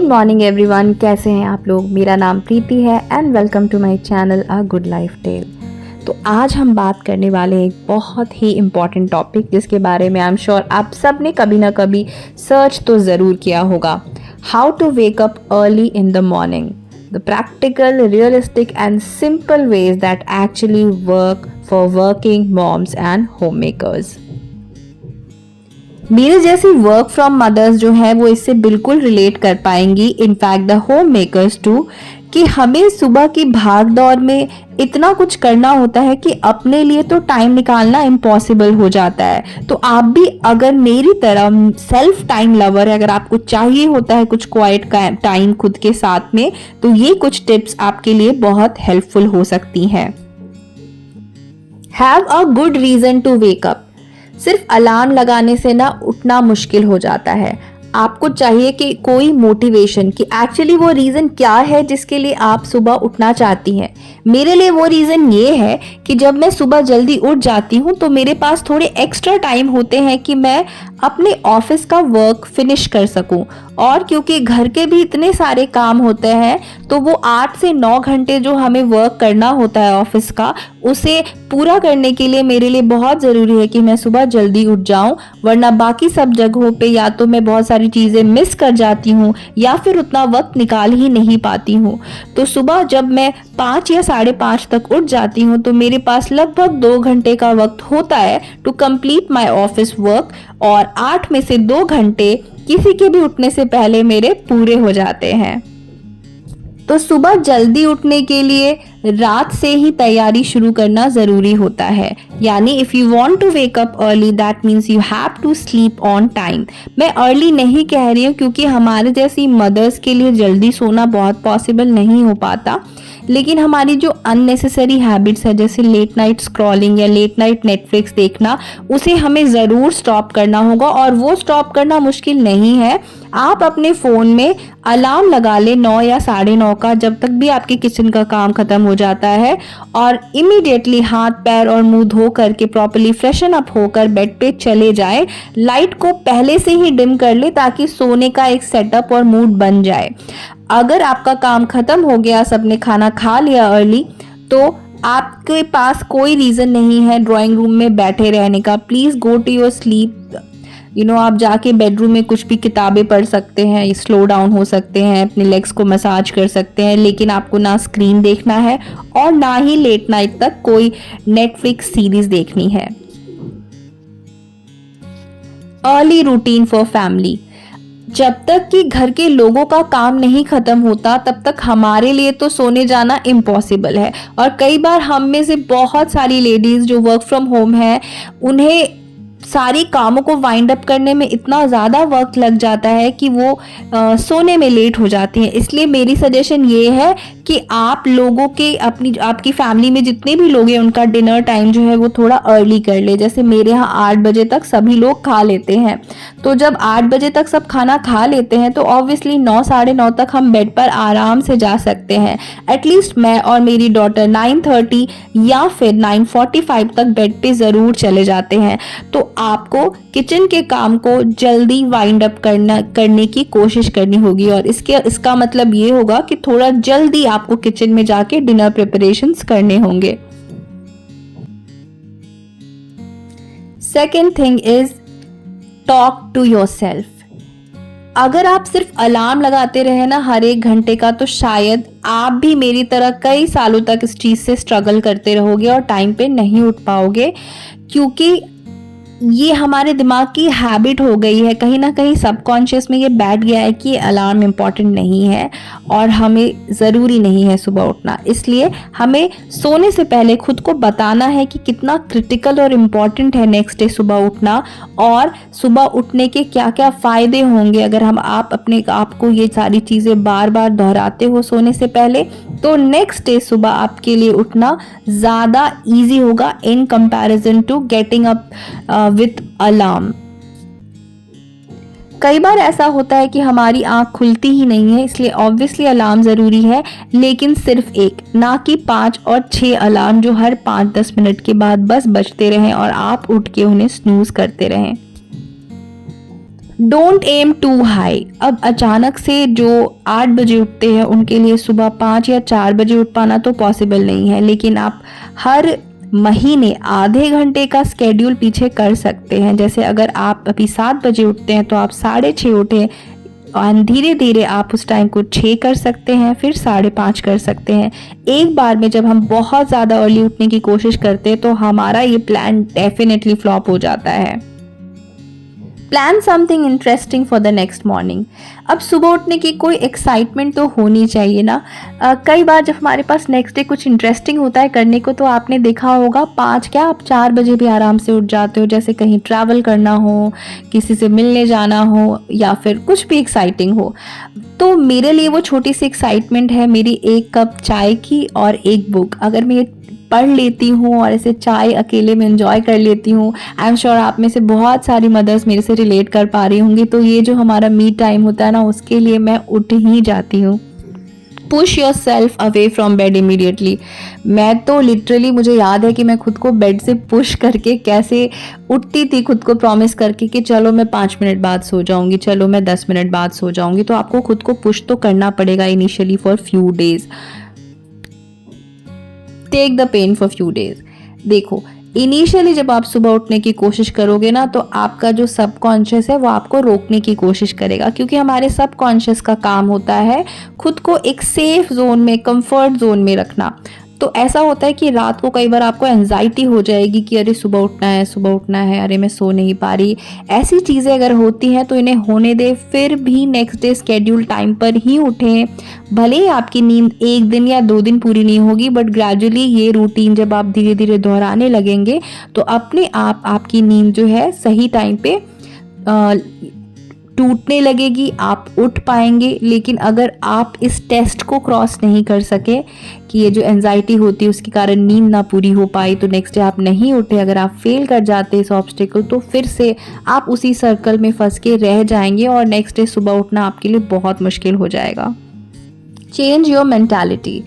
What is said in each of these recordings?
Good morning everyone, कैसे हैं आप लोग। मेरा नाम प्रीति है and welcome to my channel a good life tale. तो आज हम बात करने वाले हैं एक बहुत ही इम्पॉर्टेंट टॉपिक जिसके बारे में आई एम श्योर आप सब ने कभी ना कभी सर्च तो ज़रूर किया होगा। How to wake up early in the morning, the practical, realistic and simple ways that actually work for working moms and home makers. मेरे जैसी वर्क फ्रॉम मदर्स जो है वो इससे बिल्कुल रिलेट कर पाएंगी, in fact the home makers too, कि हमें सुबह की भाग दौड़ में इतना कुछ करना होता है कि अपने लिए तो टाइम निकालना इम्पॉसिबल हो जाता है। तो आप भी अगर मेरी तरह सेल्फ टाइम लवर है, अगर आपको चाहिए होता है कुछ क्वाइट टाइम खुद के साथ में, तो ये कुछ टिप्स आपके लिए बहुत हेल्पफुल हो सकती हैं। Have a good reason to wake up. सिर्फ अलार्म लगाने से ना उठना मुश्किल हो जाता है। आपको चाहिए कि कोई मोटिवेशन, कि एक्चुअली वो रीज़न क्या है जिसके लिए आप सुबह उठना चाहती हैं। मेरे लिए वो रीज़न ये है कि जब मैं सुबह जल्दी उठ जाती हूँ तो मेरे पास थोड़े एक्स्ट्रा टाइम होते हैं कि मैं अपने ऑफिस का वर्क फिनिश कर सकूं। और क्योंकि घर के भी इतने सारे काम होते हैं तो वो 8 से 9 घंटे जो हमें वर्क करना होता है ऑफिस का, उसे पूरा करने के लिए मेरे लिए बहुत ज़रूरी है कि मैं सुबह जल्दी उठ जाऊं, वरना बाकी सब जगहों पे या तो मैं बहुत सारी चीज़ें मिस कर जाती हूँ या फिर उतना वक्त निकाल ही नहीं पाती हूँ। तो सुबह जब मैं 5 या 5:30 तक उठ जाती हूँ तो मेरे पास लगभग 2 घंटे का वक्त होता है to complete my office work, और 8 में से 2 घंटे किसी के भी उठने से पहले मेरे पूरे हो जाते हैं। तो सुबह जल्दी उठने के लिए रात से ही तैयारी शुरू करना ज़रूरी होता है। यानी if you want to wake up early that means you have to sleep on time. मैं अर्ली नहीं कह रही हूँ क्योंकि हमारे जैसी मदर्स के लिए जल्दी सोना बहुत पॉसिबल नहीं हो पाता, लेकिन हमारी जो अननेसेसरी हैबिट्स है जैसे लेट नाइट स्क्रॉलिंग या लेट नाइट नेटफ्लिक्स देखना, उसे हमें ज़रूर स्टॉप करना होगा। और वो स्टॉप करना मुश्किल नहीं है। आप अपने फ़ोन में अलार्म लगा लें 9 या 9:30 का, जब तक भी आपके किचन का काम ख़त्म हो जाता है, और इमीडिएटली हाथ पैर और मुंह धो करके प्रॉपर्ली फ्रेशन अप होकर बेड पे चले जाएं। लाइट को पहले से ही डिम कर ले ताकि सोने का एक सेटअप और मूड बन जाए। अगर आपका काम खत्म हो गया, सबने खाना खा लिया अर्ली, तो आपके पास कोई रीज़न नहीं है ड्राइंग रूम में बैठे रहने का। Please go to your sleep. आप जाके बेडरूम में कुछ भी किताबें पढ़ सकते हैं, स्लो डाउन हो सकते हैं, अपने लेग्स को मसाज कर सकते हैं, लेकिन आपको ना स्क्रीन देखना है और ना ही लेट नाइट तक कोई नेटफ्लिक्स सीरीज देखनी है। Early routine for family. जब तक कि घर के लोगों का काम नहीं खत्म होता तब तक हमारे लिए तो सोने जाना इम्पॉसिबल है। और कई बार हम में से बहुत सारी लेडीज़ जो वर्क फ्रॉम होम है, उन्हें सारी कामों को वाइंड अप करने में इतना ज़्यादा वक्त लग जाता है कि वो सोने में लेट हो जाती हैं। इसलिए मेरी सजेशन ये है कि आप लोगों के आपकी फैमिली में जितने भी लोग हैं उनका डिनर टाइम जो है वो थोड़ा अर्ली कर ले। जैसे मेरे यहाँ 8 बजे तक सभी लोग खा लेते हैं, तो जब 8 बजे तक सब खाना खा लेते हैं तो ऑब्वियसली 9 9:30 तक हम बेड पर आराम से जा सकते हैं। एटलीस्ट मैं और मेरी डॉटर 9:30 या फिर 9:45 तक बेड पे ज़रूर चले जाते हैं। तो आपको किचन के काम को जल्दी वाइंड अप करने की कोशिश करनी होगी, और इसका मतलब ये होगा कि थोड़ा जल्दी आपको किचन में जाके डिनर प्रिपरेशंस करने होंगे। Second thing is talk to yourself. अगर आप सिर्फ अलार्म लगाते रहे ना हर 1 घंटे का, तो शायद आप भी मेरी तरह कई सालों तक इस चीज़ से स्ट्रगल करते रहोगे और टाइम पे नहीं उठ पाओगे, क्योंकि ये हमारे दिमाग की हैबिट हो गई है। कहीं ना कहीं सबकॉन्शियस में ये बैठ गया है कि अलार्म इम्पॉर्टेंट नहीं है और हमें ज़रूरी नहीं है सुबह उठना। इसलिए हमें सोने से पहले खुद को बताना है कि कितना क्रिटिकल और इम्पॉर्टेंट है नेक्स्ट डे सुबह उठना, और सुबह उठने के क्या क्या फ़ायदे होंगे अगर आप अपने आप को ये सारी चीज़ें बार बार दोहराते हो सोने से पहले। तो नेक्स्ट डे सुबह आपके लिए उठना ज़्यादा ईजी होगा in comparison to getting up with alarm. कई बार ऐसा होता है कि हमारी आंख खुलती ही नहीं है, इसलिए ऑब्वियसली अलार्म ज़रूरी है, लेकिन सिर्फ एक, ना कि 5 और 6 अलार्म जो हर 5-10 मिनट के बाद बस बजते रहें और आप उठ के उन्हें स्नूज करते रहें। Don't aim too high. अब अचानक से जो 8 बजे उठते हैं उनके लिए सुबह 5 या 4 बजे उठ पाना तो पॉसिबल नहीं है, लेकिन आप हर महीने आधे घंटे का स्केड्यूल पीछे कर सकते हैं। जैसे अगर आप अभी 7 बजे उठते हैं तो आप 6:30 उठें और धीरे धीरे आप उस टाइम को 6 कर सकते हैं, फिर 5:30 कर सकते हैं। एक बार में जब हम बहुत ज़्यादा अर्ली उठने की कोशिश करते हैं तो हमारा ये प्लान डेफिनेटली फ्लॉप हो जाता है। Plan something interesting for the next morning. अब सुबह उठने की कोई एक्साइटमेंट तो होनी चाहिए ना। कई बार जब हमारे पास नेक्स्ट डे कुछ इंटरेस्टिंग होता है करने को तो आपने देखा होगा 5 क्या आप 4 बजे भी आराम से उठ जाते हो, जैसे कहीं ट्रैवल करना हो, किसी से मिलने जाना हो या फिर कुछ भी एक्साइटिंग हो। तो मेरे लिए वो छोटी सी एक्साइटमेंट है मेरी 1 कप चाय की और 1 बुक। अगर मैं पढ़ लेती हूँ और ऐसे चाय अकेले में एंजॉय कर लेती हूँ, आई एम श्योर आप में से बहुत सारी मदर्स मेरे से रिलेट कर पा रही होंगी। तो ये जो हमारा मी टाइम होता है ना, उसके लिए मैं उठ ही जाती हूँ। Push your self away from bed immediately. मैं तो लिटरली, मुझे याद है कि मैं खुद को बेड से पुश करके कैसे उठती थी, खुद को प्रॉमिस करके कि चलो मैं 5 मिनट बाद सो जाऊंगी, चलो मैं 10 मिनट बाद सो जाऊंगी। तो आपको खुद को पुश तो करना पड़ेगा initially for few days. Take the pain for few days. देखो, इनिशियली जब आप सुबह उठने की कोशिश करोगे ना तो आपका जो सबकॉन्शियस है वो आपको रोकने की कोशिश करेगा, क्योंकि हमारे सबकॉन्शियस का काम होता है खुद को एक सेफ जोन में, कंफर्ट जोन में रखना। तो ऐसा होता है कि रात को कई बार आपको एंजाइटी हो जाएगी कि अरे सुबह उठना है, सुबह उठना है, अरे मैं सो नहीं पा रही। ऐसी चीज़ें अगर होती हैं तो इन्हें होने दे, फिर भी नेक्स्ट डे स्केड्यूल टाइम पर ही उठें। भले ही आपकी नींद 1 दिन या 2 दिन पूरी नहीं होगी, बट ग्रेजुअली ये रूटीन जब आप धीरे धीरे दोहराने लगेंगे तो अपने आप आपकी नींद जो है सही टाइम पे टूटने लगेगी, आप उठ पाएंगे। लेकिन अगर आप इस टेस्ट को क्रॉस नहीं कर सके कि ये जो एंजाइटी होती है उसके कारण नींद ना पूरी हो पाई, तो नेक्स्ट डे आप नहीं उठे, अगर आप फेल कर जाते इस ऑब्स्टिकल, तो फिर से आप उसी सर्कल में फंस के रह जाएंगे और नेक्स्ट डे सुबह उठना आपके लिए बहुत मुश्किल हो जाएगा। Change your mentality.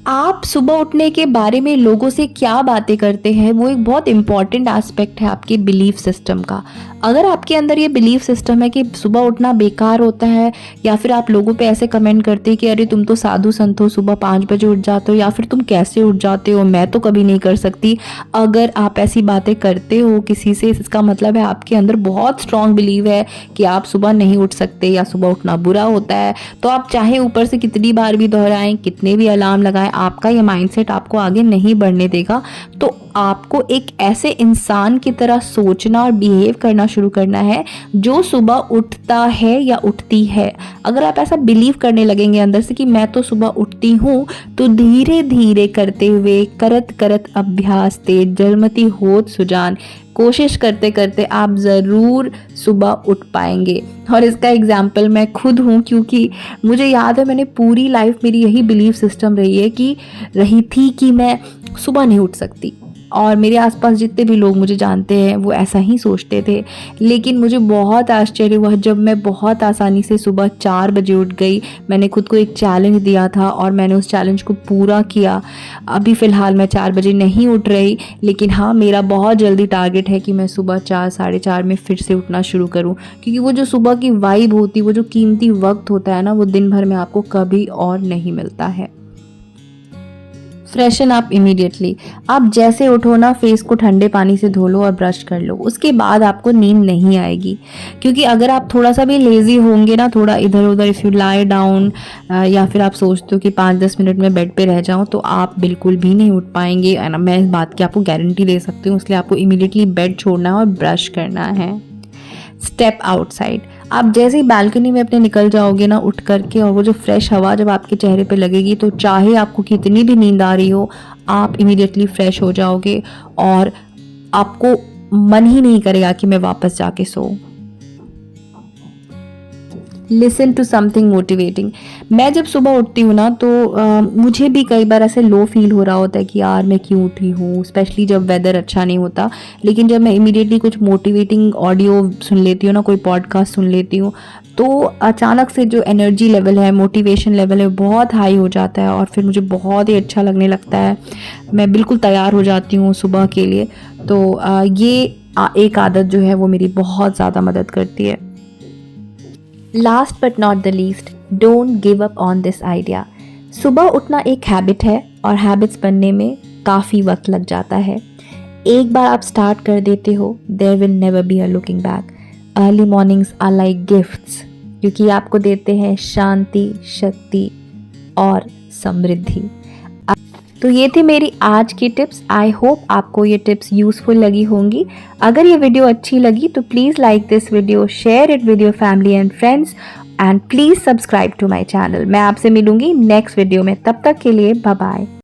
आप सुबह उठने के बारे में लोगों से क्या बातें करते हैं वो एक बहुत इंपॉर्टेंट एस्पेक्ट है आपके बिलीफ सिस्टम का। अगर आपके अंदर ये बिलीफ सिस्टम है कि सुबह उठना बेकार होता है, या फिर आप लोगों पे ऐसे कमेंट करते हैं कि अरे तुम तो साधु संत हो, सुबह 5 बजे उठ जाते हो, या फिर तुम कैसे उठ जाते हो, मैं तो कभी नहीं कर सकती। अगर आप ऐसी बातें करते हो किसी से, इसका मतलब है आपके अंदर बहुत स्ट्रांग बिलीव है कि आप सुबह नहीं उठ सकते या सुबह उठना बुरा होता है। तो आप चाहे ऊपर से कितनी बार भी दोहराएं, कितने भी अलार्म लगाएं, आपका ये माइंडसेट आपको आगे नहीं बढ़ने देगा। तो आपको एक ऐसे इंसान की तरह सोचना और बिहेव करना शुरू करना है जो सुबह उठता है या उठती है। अगर आप ऐसा बिलीव करने लगेंगे अंदर से कि मैं तो सुबह उठती हूँ, तो धीरे धीरे करते हुए, करत करत अभ्यास तेज जलमती होत सुजान, कोशिश करते करते आप ज़रूर सुबह उठ पाएंगे। और इसका एग्जाम्पल मैं खुद हूँ, क्योंकि मुझे याद है मैंने पूरी लाइफ मेरी यही बिलीफ सिस्टम रही थी कि मैं सुबह नहीं उठ सकती, और मेरे आसपास जितने भी लोग मुझे जानते हैं वो ऐसा ही सोचते थे। लेकिन मुझे बहुत आश्चर्य हुआ जब मैं बहुत आसानी से सुबह 4 बजे उठ गई। मैंने खुद को एक चैलेंज दिया था और मैंने उस चैलेंज को पूरा किया। अभी फ़िलहाल मैं 4 बजे नहीं उठ रही, लेकिन हाँ, मेरा बहुत जल्दी टारगेट है कि मैं सुबह 4, 4:30 में फिर से उठना शुरू करूँ, क्योंकि वो जो सुबह की वाइब होती है, वो जो कीमती वक्त होता है ना, वो दिन भर में आपको कभी और नहीं मिलता है। Freshen up immediately. आप जैसे उठो ना, फेस को ठंडे पानी से धो लो और ब्रश कर लो, उसके बाद आपको नींद नहीं आएगी। क्योंकि अगर आप थोड़ा सा भी लेज़ी होंगे ना, थोड़ा इधर उधर, इफ़ यू लाई डाउन, या फिर आप सोचते हो कि 5-10 मिनट में बेड पे रह जाऊं, तो आप बिल्कुल भी नहीं उठ पाएंगे। मैं इस बात की आपको गारंटी दे सकती हूँ। इसलिए आपको इमीडिएटली बेड छोड़ना है और ब्रश करना है। Step outside. आप जैसे ही बालकनी में अपने निकल जाओगे ना उठ करके, और वो जो फ्रेश हवा जब आपके चेहरे पे लगेगी, तो चाहे आपको कितनी भी नींद आ रही हो, आप इमीडिएटली फ्रेश हो जाओगे और आपको मन ही नहीं करेगा कि मैं वापस जाके सोऊं। Listen to something motivating. मैं जब सुबह उठती हूँ ना, तो मुझे भी कई बार ऐसे लो फील हो रहा होता है कि यार मैं क्यों उठी हूँ, स्पेशली जब वेदर अच्छा नहीं होता। लेकिन जब मैं इमीडिएटली कुछ मोटिवेटिंग ऑडियो सुन लेती हूँ ना, कोई पॉडकास्ट सुन लेती हूँ, तो अचानक से जो एनर्जी लेवल है, मोटिवेशन लेवल है, बहुत हाई हो जाता है और फिर मुझे बहुत ही अच्छा लगने लगता है। मैं बिल्कुल तैयार हो जाती हूँ सुबह के लिए। तो ये एक आदत जो है वो मेरी बहुत ज़्यादा मदद करती है। Last but not the least, don't give up on this idea. सुबह उठना एक हैबिट है और हैबिट्स बनने में काफ़ी वक्त लग जाता है। एक बार आप स्टार्ट कर देते हो, there will never be a looking back. Early mornings are like gifts, क्योंकि आपको देते हैं शांति, शक्ति और समृद्धि। तो ये थी मेरी आज की टिप्स। आई होप आपको ये टिप्स यूज़फुल लगी होंगी। अगर ये वीडियो अच्छी लगी तो please like this video, share it with your family and friends and please subscribe to my channel. मैं आपसे मिलूंगी नेक्स्ट वीडियो में, तब तक के लिए बाय बाय।